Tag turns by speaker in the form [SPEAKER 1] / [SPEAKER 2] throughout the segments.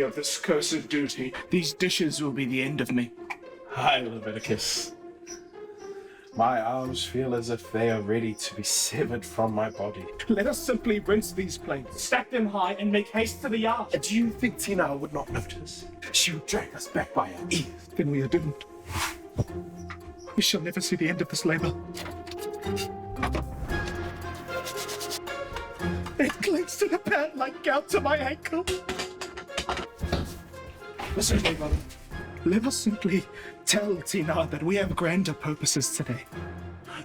[SPEAKER 1] of this cursed duty. These dishes will be the end of me.
[SPEAKER 2] Hi, Leviticus. My arms feel as if they are ready to be severed from my body.
[SPEAKER 1] Let us simply rinse these plates, stack them high, and make haste to the yard.
[SPEAKER 2] Do you think Tinā would not notice? She would drag us back by our ears.
[SPEAKER 1] Then we are doomed. We shall never see the end of this labor. It clings to the pad like gout to my ankle.
[SPEAKER 2] Listen to me, brother.
[SPEAKER 1] Let us simply tell Tinā that we have grander purposes today.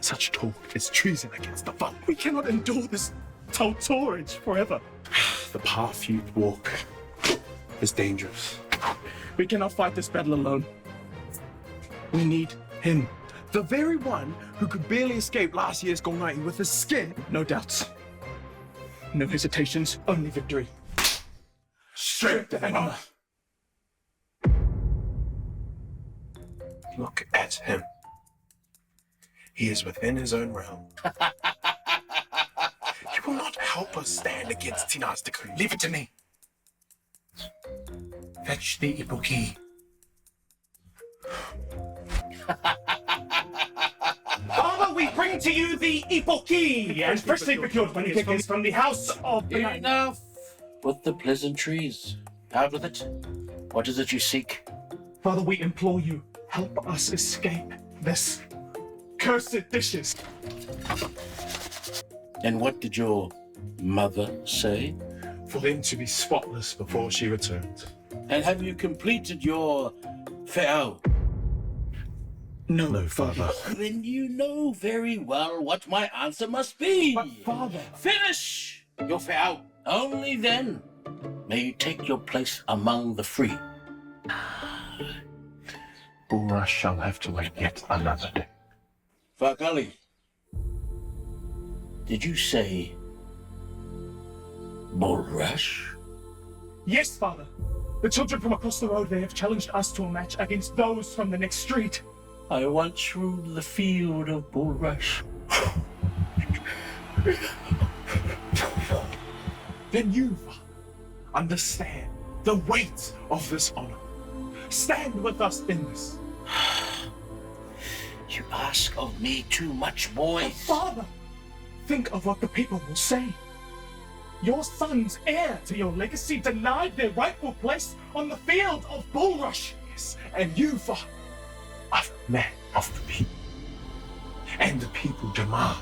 [SPEAKER 2] Such talk is treason against the fun.
[SPEAKER 1] We cannot endure this torturage forever.
[SPEAKER 2] The path you walk is dangerous.
[SPEAKER 1] We cannot fight this battle alone. We need him.
[SPEAKER 2] The very one who could barely escape last year's Gongai with his skin.
[SPEAKER 1] No doubts. No hesitations, only victory.
[SPEAKER 2] Straight to the honor. Look at him. He is within his own realm. He will not help us stand against Tinā's decree. Leave it to me. Fetch the ipuki.
[SPEAKER 1] Father, we bring to you the ipuki, and freshly procured Leviticus from the house of the...
[SPEAKER 3] Enough with the pleasantries. Out with it. What is it you seek?
[SPEAKER 1] Father, we implore you, help us escape this cursed dishes.
[SPEAKER 3] And what did your mother say?
[SPEAKER 2] For them to be spotless before she returns.
[SPEAKER 3] And have you completed your Feaus?
[SPEAKER 1] No,
[SPEAKER 2] Father.
[SPEAKER 3] Then you know very well what my answer must be.
[SPEAKER 1] But Father...
[SPEAKER 3] Finish your Feaus. Only then may you take your place among the free.
[SPEAKER 2] Bullrush shall have to wait yet another day.
[SPEAKER 3] Fakali, did you say Bullrush?
[SPEAKER 1] Yes, Father. The children from across the road, they have challenged us to a match against those from the next street.
[SPEAKER 3] I once ruled the field of Bullrush.
[SPEAKER 2] Then you, Father, understand the weight of this honor. Stand with us in this.
[SPEAKER 3] You ask of me too much, boy.
[SPEAKER 1] Father, think of what the people will say. Your sons, heir to your legacy, denied their rightful place on the field of Bullrush.
[SPEAKER 2] Yes, and you, Father, are the man of the people. And the people demand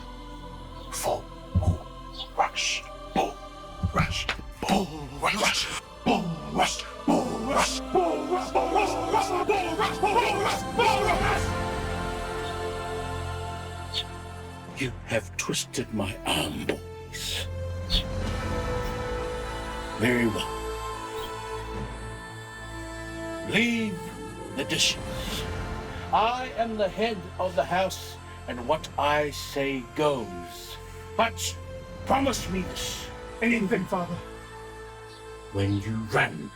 [SPEAKER 2] for Bullrush. Bullrush. Bullrush. Bullrush. Bullrush. Bullrush. Bullrush. Bullrush. Bullrush. Bullrush. Bullrush.
[SPEAKER 3] You have twisted my arm, boys. Very well. Leave the dishes. I am the head of the house, and what I say goes. But promise me this.
[SPEAKER 1] Anything, Father.
[SPEAKER 3] When you run,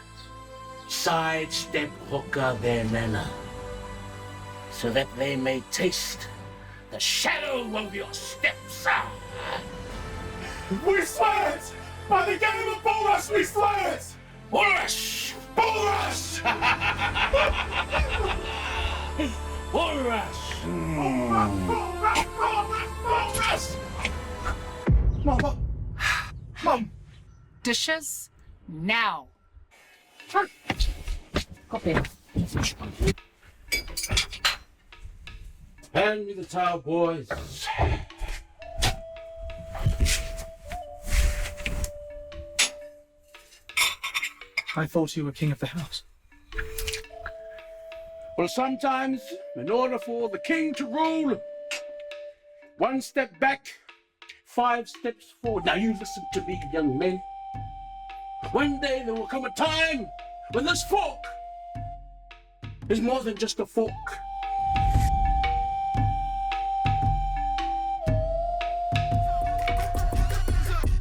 [SPEAKER 3] sidestep hoka their nana, so that they may taste the shadow of your steps.
[SPEAKER 1] We swear it! By the game of Bullrush, we swear it!
[SPEAKER 3] Bullrush!
[SPEAKER 1] Bullrush!
[SPEAKER 3] Bullrush!
[SPEAKER 1] Bullrush! Mama! Mum!
[SPEAKER 4] Dishes now. Copy.
[SPEAKER 3] Hand me the towel, boys.
[SPEAKER 1] I thought you were king of the house.
[SPEAKER 3] Well, sometimes, in order for the king to rule, one step back, 5 steps forward. Now you listen to me, young men. One day there will come a time when this fork is more than just a fork.